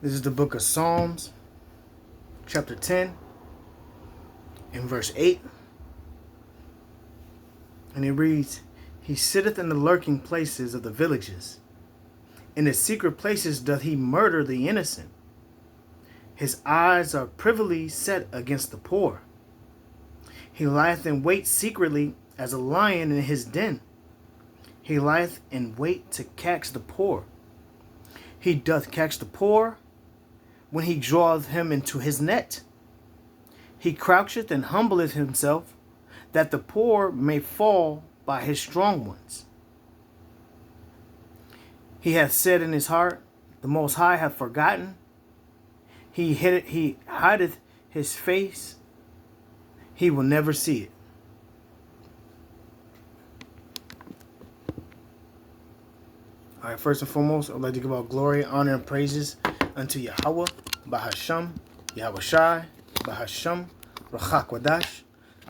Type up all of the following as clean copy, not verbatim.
This is the book of Psalms, chapter 10, and verse 8. And it reads, He sitteth in the lurking places of the villages. In the secret places doth he murder the innocent. His eyes are privily set against the poor. He lieth in wait secretly as a lion in his den. He lieth in wait to catch the poor. He doth catch the poor when he draweth him into his net. He croucheth and humbleth himself, that the poor may fall by his strong ones. He hath said in his heart, the Most High hath forgotten. He hideth his face, he will never see it. All right, first and foremost, I would like to give all glory, honor, and praises unto Yahweh, Bahasham, Yahweh Shai, Bahasham, Rachak Wadash.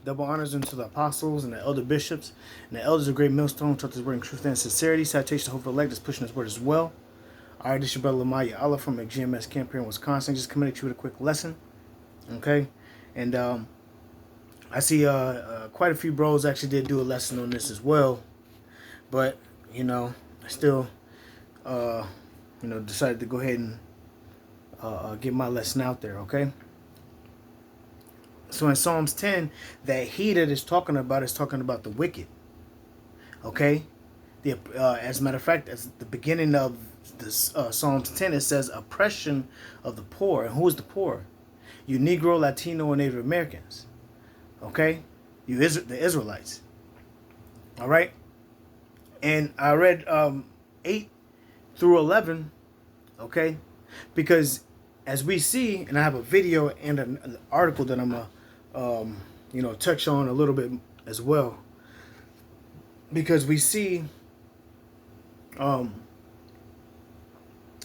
Double honors unto the apostles and the elder bishops and the elders of great millstone, taught this word in truth and sincerity. Citation to hope for elect is pushing this word as well. All right, this is your brother Lamaya Allah from GMS Camp here in Wisconsin. Just coming at you with a quick lesson, okay? And I see quite a few bros actually did do a lesson on this as well, but I still decided to go ahead and get my lesson out there, okay? So in Psalms 10, that he that is talking about the wicked, okay? As a matter of fact, at the beginning of this Psalms 10, it says oppression of the poor. And who is the poor? You Negro, Latino, and Native Americans, okay? The Israelites, all right? And I read 8 through 11, okay? Because as we see, and I have a video and an article that I'm gonna touch on a little bit as well, because we see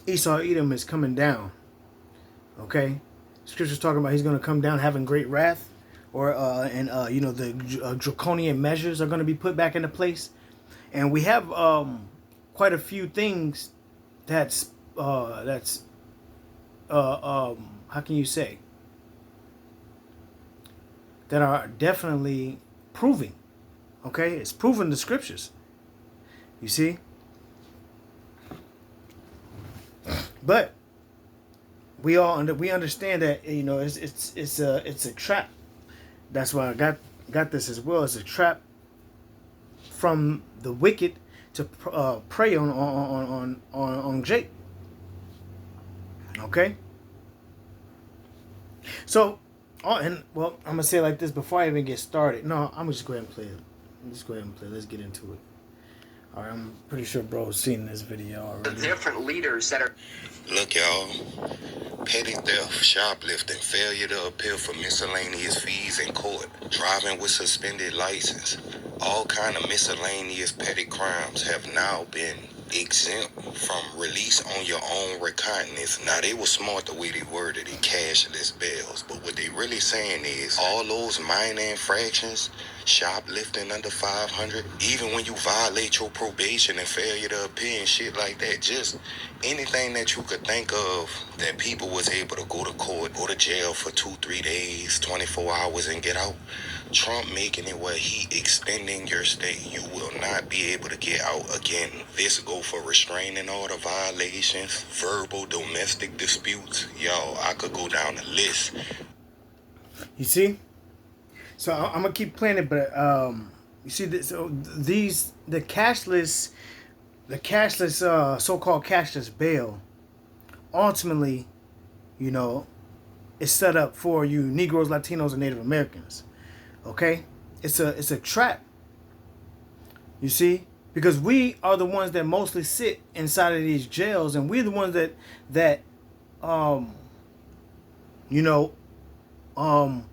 Esau Edom is coming down, okay? Scripture's talking about he's going to come down having great wrath, or the draconian measures are going to be put back into place, and we have quite a few things that's how can you say, that are definitely proving, okay? It's proven the scriptures, you see. But we understand that it's a trap. That's why I got this as well. It's a trap from the wicked to prey on Jake. Okay. So, I'm gonna say it like this before I even get started. No, I'm just go ahead and play it. Let's get into it. All right, I'm pretty sure bro's seen this video already. The different leaders that are... Look, y'all. Petty theft, shoplifting, failure to appeal for miscellaneous fees in court, driving with suspended license, all kind of miscellaneous petty crimes have now been exempt from release on your own recognizance. Now, they were smart the way they worded it, cashless bails, but what they really saying is all those minor infractions, shoplifting under 500, even when you violate your probation and failure to appear and shit like that, just anything that you could think of that people was able to go to court, go to jail for 2-3 days, 24 hours and get out. Trump making it where he extending your stay. You will not be able to get out again. This go for restraining order violations, verbal domestic disputes. Y'all, I could go down the list. You see? So I'm gonna keep playing it, but you see this. So the cashless so-called cashless bail, ultimately, is set up for you Negroes, Latinos, and Native Americans. Okay, it's a trap. You see, because we are the ones that mostly sit inside of these jails, and we're the ones that are, I'm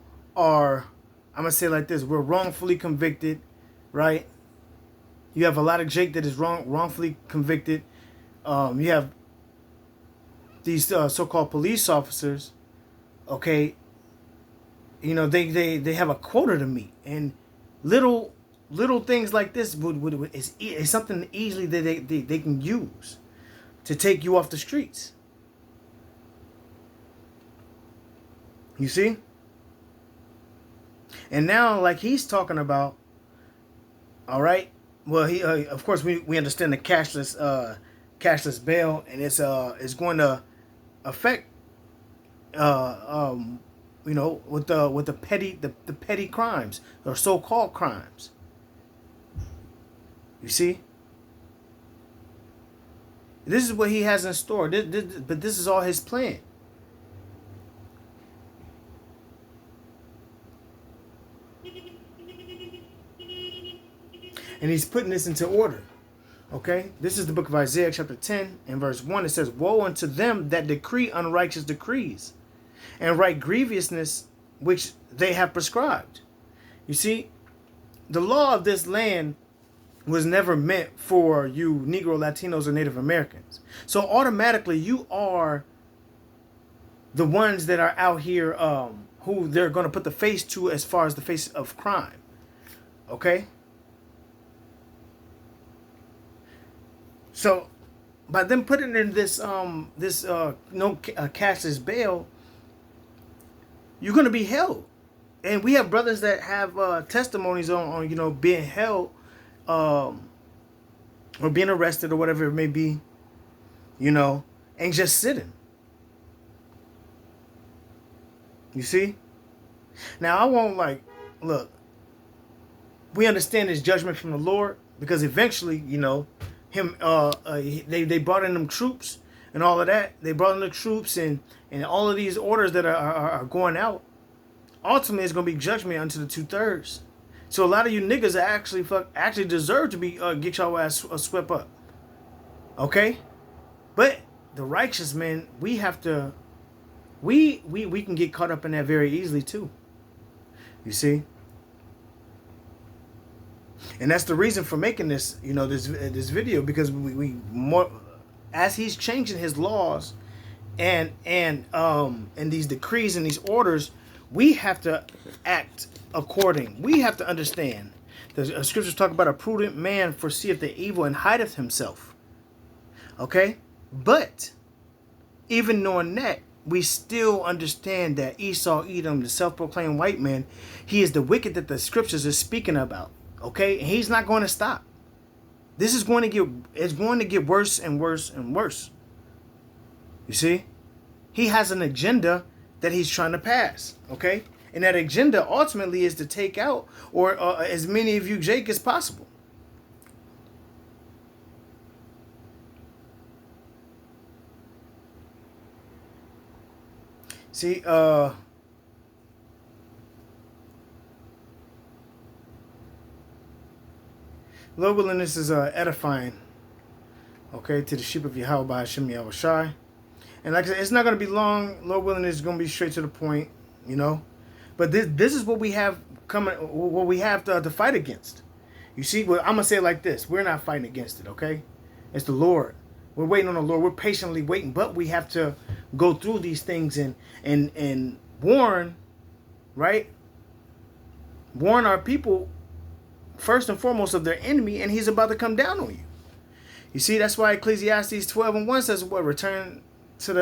gonna say it like this: we're wrongfully convicted, right? You have a lot of Jake that is wrongfully convicted. You have these so-called police officers, okay? They have a quota to meet, and little things like this is something easily that they can use to take you off the streets. You see? And now, like he's talking about, all right. Well, he of course we understand the cashless bail, and it's going to affect with the petty crimes or so-called crimes. You see, this is what he has in store. But this is all his plan. And he's putting this into order. Okay? This is the book of Isaiah chapter 10 and verse 1. It says, "Woe unto them that decree unrighteous decrees, and write grievousness which they have prescribed." You see, the law of this land was never meant for you Negro, Latinos, or Native Americans. So automatically you are the ones that are out here who they're going to put the face to as far as the face of crime. Okay? So by them putting in this cashless bail, you're going to be held. And we have brothers that have testimonies on being held or being arrested or whatever it may be, and just sitting. You see? Now I won't look. We understand his judgment from the Lord because eventually, they brought in them troops and all of that. They brought in the troops and all of these orders that are going out. Ultimately, it's going to be judgment unto the 2/3. So a lot of you niggas actually deserve to be get your ass swept up. Okay, but the righteous men, we have to, we can get caught up in that very easily too. You see, and that's the reason for making this, this video, because we more as he's changing his laws and these decrees and these orders, we have to act according. We have to understand. The scriptures talk about a prudent man foreseeth the evil and hideth himself. Okay? But even knowing that, we still understand that Esau, Edom, the self-proclaimed white man, he is the wicked that the scriptures are speaking about. Okay? And he's not going to stop. This is going to get worse and worse and worse. You see? He has an agenda that he's trying to pass. Okay? And that agenda ultimately is to take out or as many of you Jake as possible. See, Lord willing, this is edifying, okay, to the sheep of Yahweh by Hashem Yahweh Shai. And like I said, it's not going to be long. Lord willing, it's going to be straight to the point, But this is what we have coming, what we have to fight against. You see, well, I'm going to say it like this. We're not fighting against it, okay? It's the Lord. We're waiting on the Lord. We're patiently waiting, but we have to go through these things and warn, right? Warn our people first and foremost of their enemy, and he's about to come down on you. You see, that's why Ecclesiastes 12:1 says, "What return to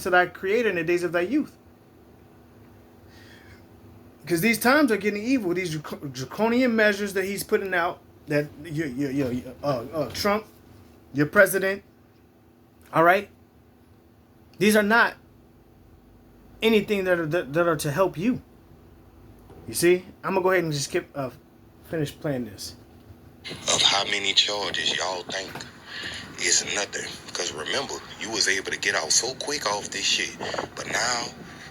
thy Creator in the days of thy youth." Because these times are getting evil. These draconian measures that he's putting out, that Trump, your president, all right, these are not anything that are to help you. You see, I'm gonna go ahead and just finish playing this. Of how many charges y'all think is nothing? Because remember, you was able to get out so quick off this shit, but now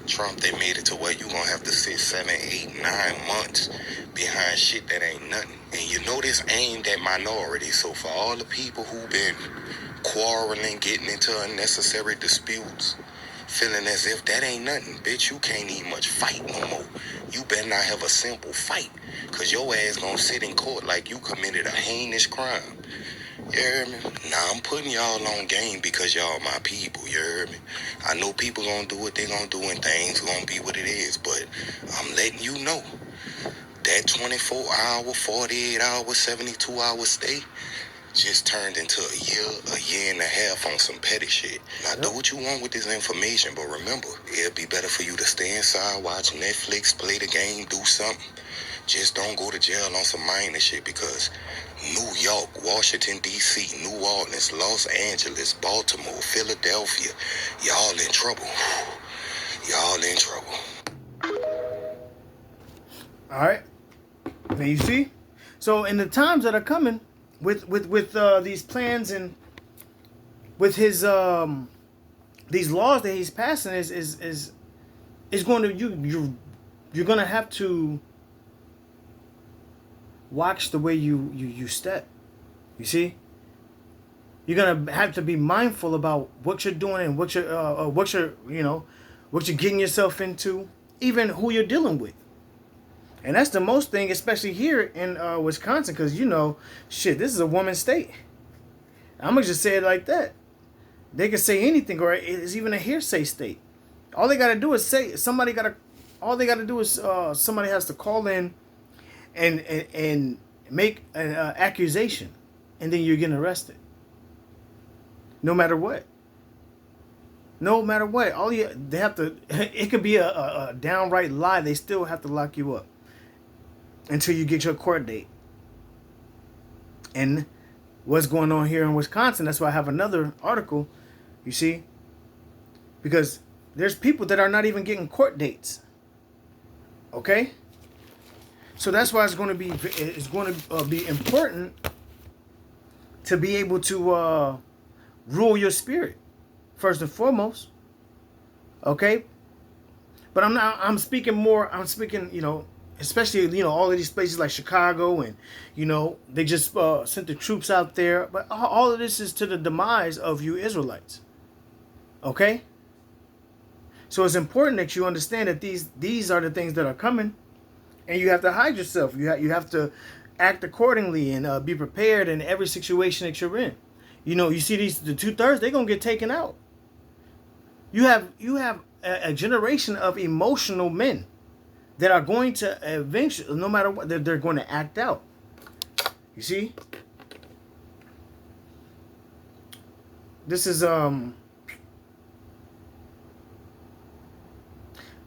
Trump, they made it to where you gonna have to sit 7, 8, 9 months behind shit that ain't nothing. And this aimed at minorities. So for all the people who been quarreling, getting into unnecessary disputes, feeling as if that ain't nothing, bitch, you can't even much fight no more. You better not have a simple fight, cause your ass gonna sit in court like you committed a heinous crime. You hear me? Now I'm putting y'all on game because y'all my people, you hear me? I know people gonna do what they gonna do and things gonna be what it is, but I'm letting you know that 24-hour, 48-hour, 72-hour stay, just turned into a year and a half on some petty shit. Now do what you want with this information, but remember, it'll be better for you to stay inside, watch Netflix, play the game, do something. Just don't go to jail on some minor shit, because New York, Washington, D.C., New Orleans, Los Angeles, Baltimore, Philadelphia, y'all in trouble. Y'all in trouble. All right. Now you see? So in the times that are coming with these plans and with his these laws that he's passing is going to you're going to have to watch the way you step. You see? You're going to have to be mindful about what you're doing and what you're getting yourself into, even who you're dealing with. And that's the most thing, especially here in Wisconsin, because, shit, this is a woman's state. I'm going to just say it like that. They can say anything, or it's even a hearsay state. All they got to do is somebody has to call in and make an accusation, and then you're getting arrested. No matter what. They have to, it could be a downright lie. They still have to lock you up until you get your court date. And what's going on here in Wisconsin, that's why I have another article, you see, because there's people that are not even getting court dates. Okay? So that's why it's going to be important to be able to rule your spirit first and foremost. Okay? But I'm speaking, especially, all of these places like Chicago, and, they just sent the troops out there. But all of this is to the demise of you Israelites. Okay? So it's important that you understand that these are the things that are coming, and you have to hide yourself. You have to act accordingly and be prepared in every situation that you're in. You see the 2/3, they're going to get taken out. You have a generation of emotional men that are going to eventually, no matter what, they're going to act out. You see? This is, let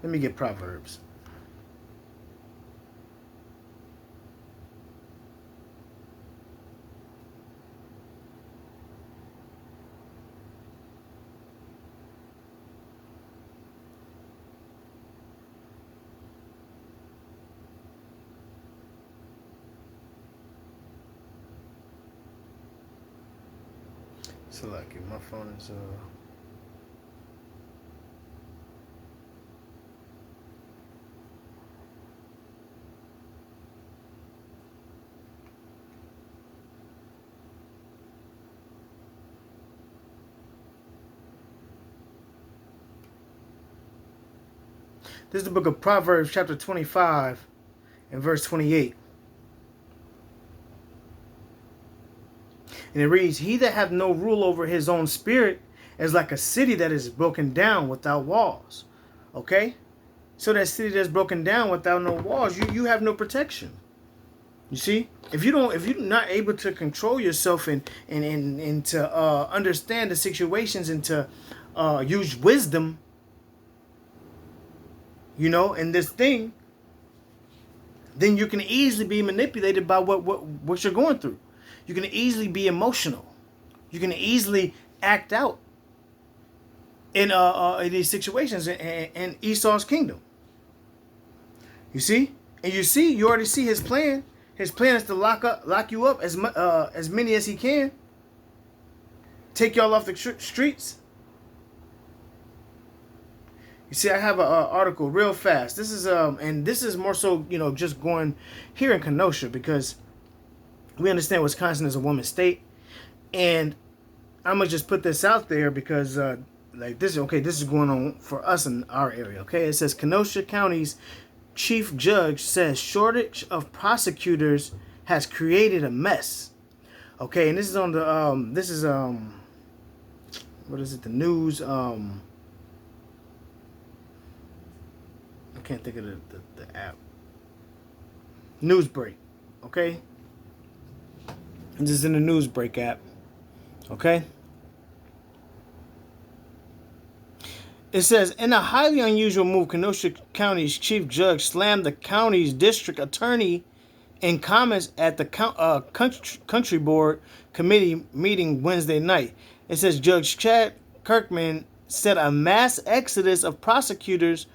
me get Proverbs. So like, my phone is This is the book of Proverbs, chapter 25 and verse 28. And it reads, "He that hath no rule over his own spirit is like a city that is broken down without walls." Okay? So that city that's broken down without no walls, you have no protection. You see? If you're not able to control yourself and to understand the situations and to use wisdom, in this thing, then you can easily be manipulated by what you're going through. You can easily be emotional. You can easily act out in these situations in Esau's kingdom. You see? And you already see his plan. His plan is to lock you up as many as he can. Take y'all off the streets. You see, I have an article real fast. This is and this is more so, just going here in Kenosha, because we understand Wisconsin is a woman's state, and I'm gonna just put this out there because this is going on for us in our area. Okay, it says Kenosha County's chief judge says shortage of prosecutors has created a mess. Okay, and this is on the what is it? The news. I can't think of the app. Newsbreak. Okay. This is in the Newsbreak app. Okay? It says, in a highly unusual move, Kenosha County's chief judge slammed the county's district attorney in comments at the country board committee meeting Wednesday night. It says Judge Chad Kirkman said a mass exodus of prosecutors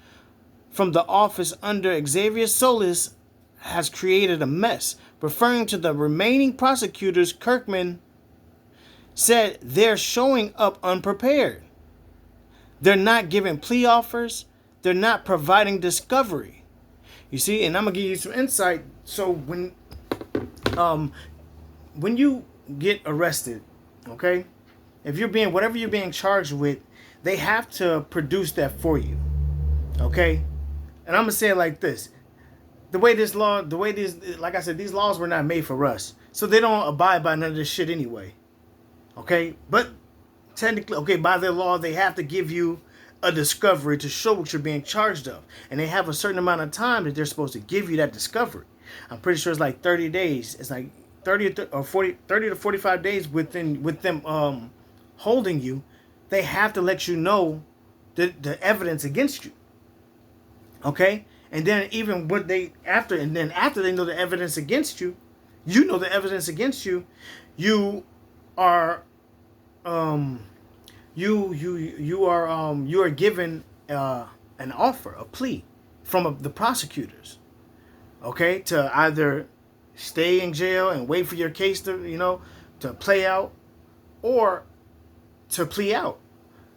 from the office under Xavier Solis has created a mess. Referring to the remaining prosecutors, Kirkman said they're showing up unprepared. They're not giving plea offers. They're not providing discovery. You see, and I'm gonna give you some insight. So when you get arrested, okay, if you're being whatever you're being charged with, they have to produce that for you, okay. And I'm gonna say it like this: like I said, these laws were not made for us, so they don't abide by none of this shit anyway, okay. But technically, okay, by their law, they have to give you a discovery to show what you're being charged of, and they have a certain amount of time that they're supposed to give you that discovery. I'm pretty sure it's like 30 days. It's like 30 or 40, 30 to 45 days with them holding you. They have to let you know the evidence against you. Okay, and then even what they after they know the evidence against you, you know the evidence against you, you are you are given an offer, a plea from the prosecutors, okay, to either stay in jail and wait for your case to play out, or to plea out.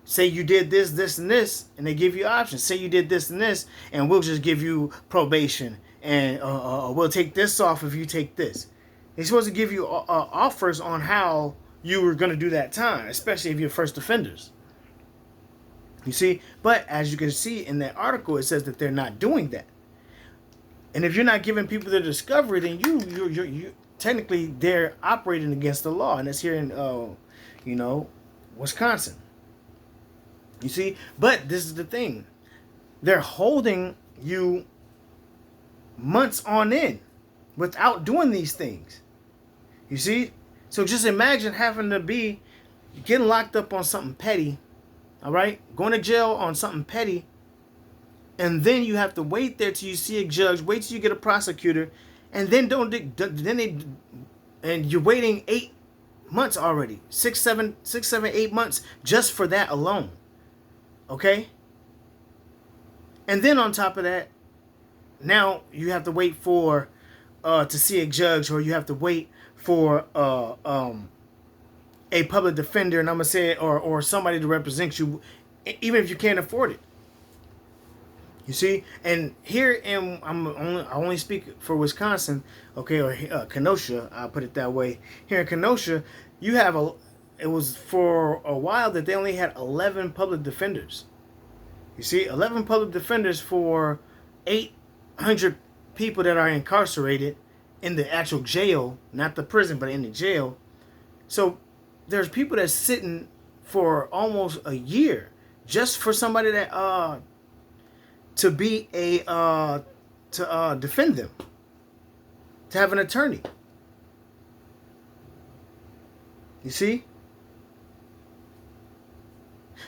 Say you did this, this, and this, and they give you options. Say you did this and this, and we'll just give you probation, and we'll take this off if you take this. They're supposed to give you offers on how you were going to do that time, especially if you're first offenders. You see? But as you can see in that article, it says that they're not doing that. And if you're not giving people the discovery, then you technically they're operating against the law, and it's here in Wisconsin. You see? But this is the thing. They're holding you months on end without doing these things. You see? So just imagine having to be getting locked up on something petty, all right? Going to jail on something petty, and then you have to wait there till you see a judge, wait till you get a prosecutor, and then and you're waiting 8 months already, 6, 7, 8 months just for that alone. Okay? And then on top of that, now you have to wait for to see a judge, or you have to wait for a public defender, and I'm gonna say it, or somebody to represent you, even if you can't afford it. You see, and here I only speak for Wisconsin, okay, or Kenosha. I'll put it that way. Here in Kenosha, you have it was for a while that they only had 11 public defenders. You see, 11 public defenders for 800 people that are incarcerated in the actual jail, not the prison, but in the jail. So there's people that's sitting for almost a year just for somebody that to be to defend them, to have an attorney. You see?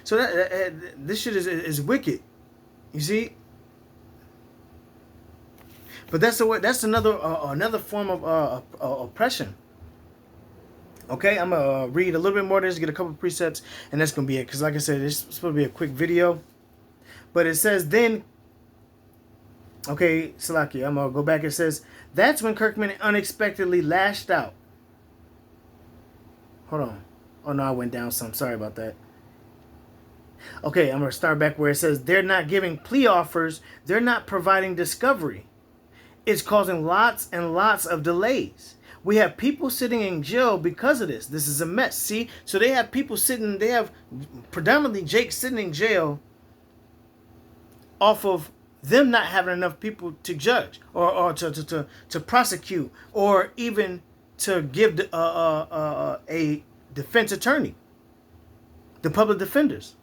So that this shit is wicked. You see? But that's another form of oppression. Okay, I'm gonna read a little bit more of this, get a couple of presets, and that's gonna be it. Because like I said, it's supposed to be a quick video. But it says then, okay, Salaki, I'm gonna go back. It says that's when Kirkman unexpectedly lashed out. Hold on. Oh no, I went down some. Sorry about that. Okay, I'm gonna start back where it says they're not giving plea offers. They're not providing discovery. It's causing lots and lots of delays. We have people sitting in jail because of this. This is a mess. See? So they have people sitting, they have predominantly Jake sitting in jail off of them not having enough people to judge or to prosecute, or even to give a defense attorney, the public defenders.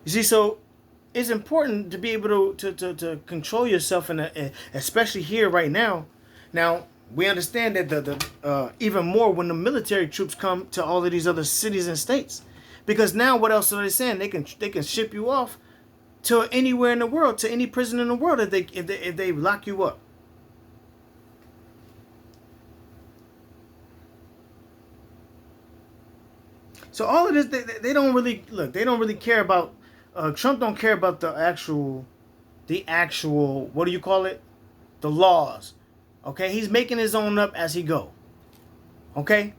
You see, so it's important to be able to control yourself, especially here right now. Now, we understand that the even more when the military troops come to all of these other cities and states, because now what else are they saying? They can ship you off to anywhere in the world, to any prison in the world if they lock you up. So all of this, they don't really look. They don't really care about. Trump don't care about the actual, what do you call it? The laws. Okay, he's making his own up as he go. Okay.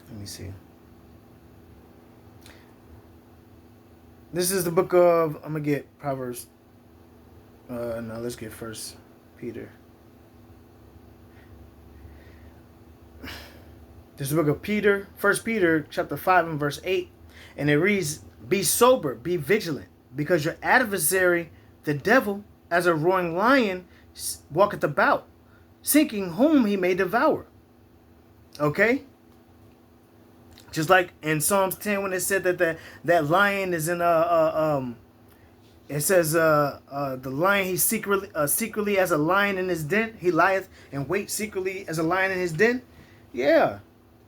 Let me see. This is the book of. I'm gonna get Proverbs. No, let's get First Peter. This is the book of Peter, 1 Peter chapter 5 and verse 8. And it reads, be sober, be vigilant, because your adversary, the devil, as a roaring lion, walketh about, seeking whom he may devour. Okay? Just like in Psalms 10 when it said that that lion is in it says the lion, he secretly as a lion in his den, he lieth and waits secretly as a lion in his den. Yeah.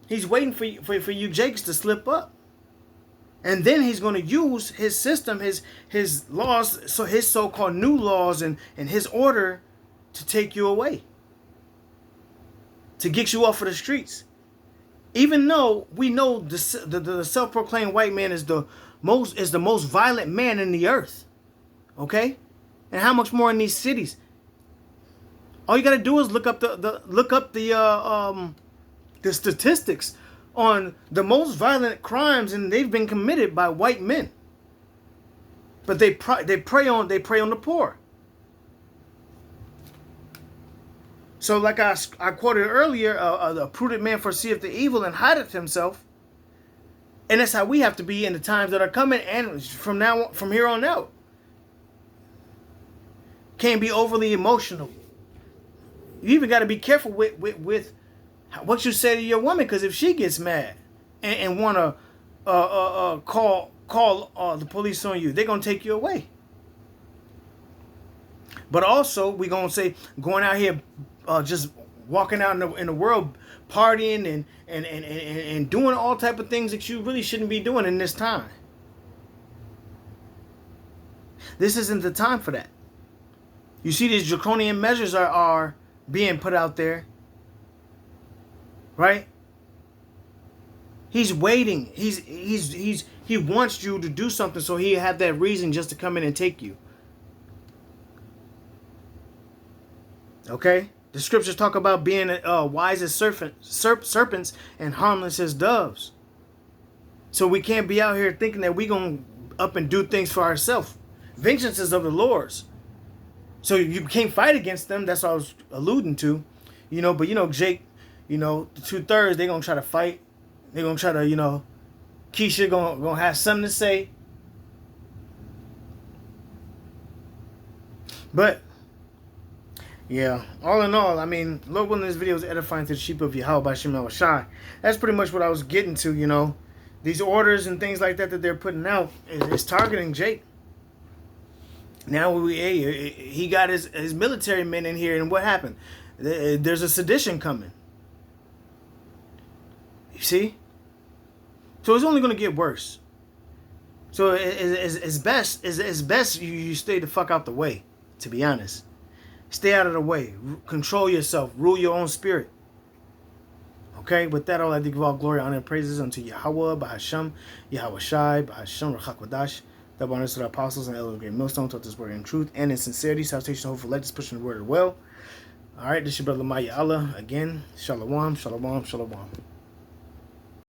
He's waiting for you Jakes to slip up. And then he's going to use his system, his laws, so his so-called new laws and his order to take you away. To get you off of the streets. Even though we know the self-proclaimed white man is the most violent man in the earth. Okay? And how much more in these cities? All you got to do is look up the statistics on the most violent crimes, and they've been committed by white men. But they prey on the poor. So, like I quoted earlier, a prudent man foreseeth the evil and hideth himself, and that's how we have to be in the times that are coming, and from here on out. Can't be overly emotional. You even got to be careful with what you say to your woman, because if she gets mad and want to call the police on you, they're going to take you away. But also, we're going to say, going out here, just walking out in the world, partying and doing all type of things that you really shouldn't be doing in this time. This isn't the time for that. You see, these draconian measures are being put out there. Right? He's waiting. He wants you to do something, so he have that reason just to come in and take you. Okay? The scriptures talk about being wise as serpents and harmless as doves. So we can't be out here thinking that we're going to up and do things for ourselves. Vengeance is of the Lord's. So you can't fight against them. That's what I was alluding to. But Jake, the 2/3, they're going to try to fight. They're going to try to, Keisha going to have something to say. But, yeah, all in all, I mean, Lord willing, this video is edifying to the sheep of Yahweh by Shem Shai. That's pretty much what I was getting to, These orders and things like that they're putting out is targeting Jake. Now, he got his military men in here, and what happened? There's a sedition coming. You see? So it's only going to get worse. So it's best you stay the fuck out the way, to be honest. Stay out of the way. Control yourself. Rule your own spirit. Okay? With that, all I give all glory, honor, and praises unto Yahweh, Bahasham, Yahweh Shai, Bahasham, Rachakwadash, the honors to the apostles and elders of Great Millstone, taught this word in truth and in sincerity, salvation, hope for let us pushing the word well. All right, this is your brother Maya Allah again. Shalom, shalom, shalom.